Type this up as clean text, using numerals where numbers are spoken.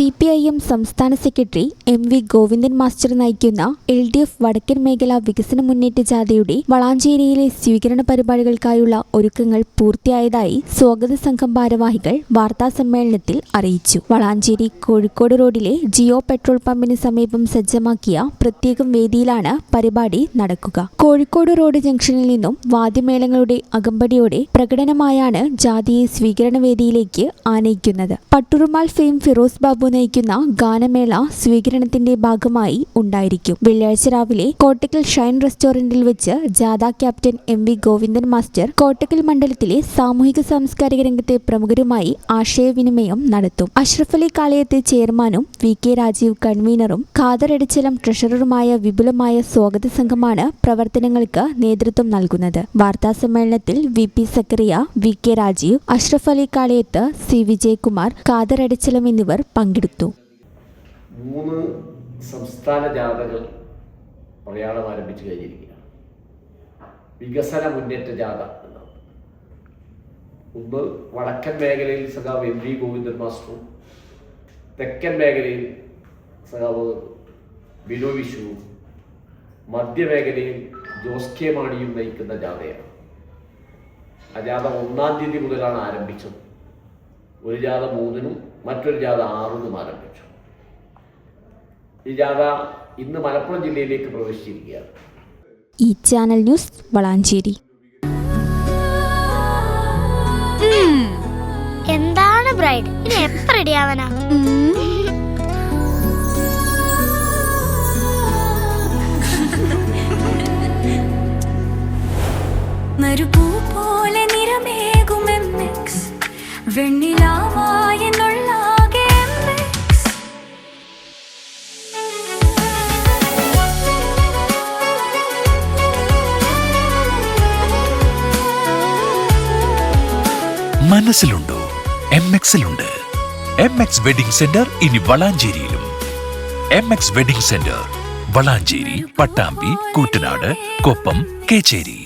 CPIM സംസ്ഥാന secretary MV Govindan master നയിക്കുന്ന LDF വടക്കൻ മേഖലാ വികസന മുന്നേറ്റ ജാഥയുടെ വളാഞ്ചേരിയിലെ സ്വീകരണ പരിപാടികൾക്കായുള്ള ഒരുക്കങ്ങൾ പൂർത്തിയായതായി സ്വാഗത സംഘം ഭാരവാഹികൾ വാർത്താസമ്മേളനത്തിൽ അറിയിച്ചു. വളാഞ്ചേരി കോഴിക്കോട് റോഡിലെ ജിയോ പെട്രോൾ പമ്പിന് സമീപം സജ്ജമാക്കിയ പ്രത്യേകം വേദിയിലാണ് പരിപാടി നടക്കുക. കോഴിക്കോട് റോഡ് ജംഗ്ഷനിൽ നിന്നും വാദ്യമേളങ്ങളുടെ അകമ്പടിയോടെ പ്രകടനമായാണ് ജാഥയെ സ്വീകരണ വേദിയിലേക്ക് ആനയിക്കുന്നത്. പട്ടുറുമാൽ ഫെയിം ഫിറോസ് ബാബു നയിക്കുന്ന ഗാനമേള സ്വീകരണത്തിന്റെ ഭാഗമായി ഉണ്ടായിരിക്കും. വെള്ളിയാഴ്ച രാവിലെ കോട്ടക്കൽ ഷൈൻ റെസ്റ്റോറന്റിൽ വെച്ച് ജാഥ captain MV Govindan master Kottakkal മണ്ഡലത്തിലെ സാമൂഹിക സാംസ്കാരിക രംഗത്തെ പ്രമുഖരുമായി ആശയവിനിമയം നടത്തും. അഷ്റഫ് അലി കാളയത്തെ ചെയർമാനും VK രാജീവ് കൺവീനറും ഖാദർ എടച്ചലം ട്രഷററുമായ വിപുലമായ സ്വാഗത സംഘമാണ് പ്രവർത്തനങ്ങൾക്ക് നേതൃത്വം നൽകുന്നത്. വാർത്താസമ്മേളനത്തിൽ VP Zacharia, VK Rajeev, Ashraf Ali കാളയത്ത്, C Vijayakumar, Khader Edachalam എന്നിവർ പങ്കെടുത്തു. 3 സംസ്ഥാന ജാഥകൾ പ്രയാണം ആരംഭിച്ചു കഴിഞ്ഞിരിക്കുകയാണ്. വികസന മുന്നേറ്റ ജാഥ എന്നാണ്. ഒന്ന് വടക്കൻ മേഖലയിൽ സഖാവ് MV ഗോവിന്ദൻ മാസ്റ്ററും തെക്കൻ മേഖലയിൽ സഖാവ് ബിനോ വിശ്വവും മധ്യമേഖലയിൽ ജോസ് കെ മാണിയും നയിക്കുന്ന ജാഥയാണ്. ആ ജാഥ 1-ാം തീയതി മുതലാണ് ആരംഭിച്ചത്. ഒരു ജാഥ 3-നും മറ്റൊരു ജാഥ 6-നും ആരംഭിച്ചു. ഈ ജാഥ ഇന്ന് മലപ്പുറം ജില്ലയിലേക്ക് പ്രവേശിച്ചിരിക്കുകയാണ്. ഈ ചാനൽ ന്യൂസ് വളാഞ്ചേരി. എന്താണ് ബ്രൈഡ്, ഇനി എപ്പോ റെഡിയാവാനാ? മരുപൂ പോലെ നിറമേകും MX വെണ്ണിലാവായി എന്നുള്ളാകെ MX. മനസ്സിലുണ്ടോ? MX-ലുണ്ട്. MX വെഡിംഗ് സെന്റർ ഇനി വളാഞ്ചേരിയിലും. MX wedding centre Valanchery, Pattambi, Koottanad, Koppam, Kecheri.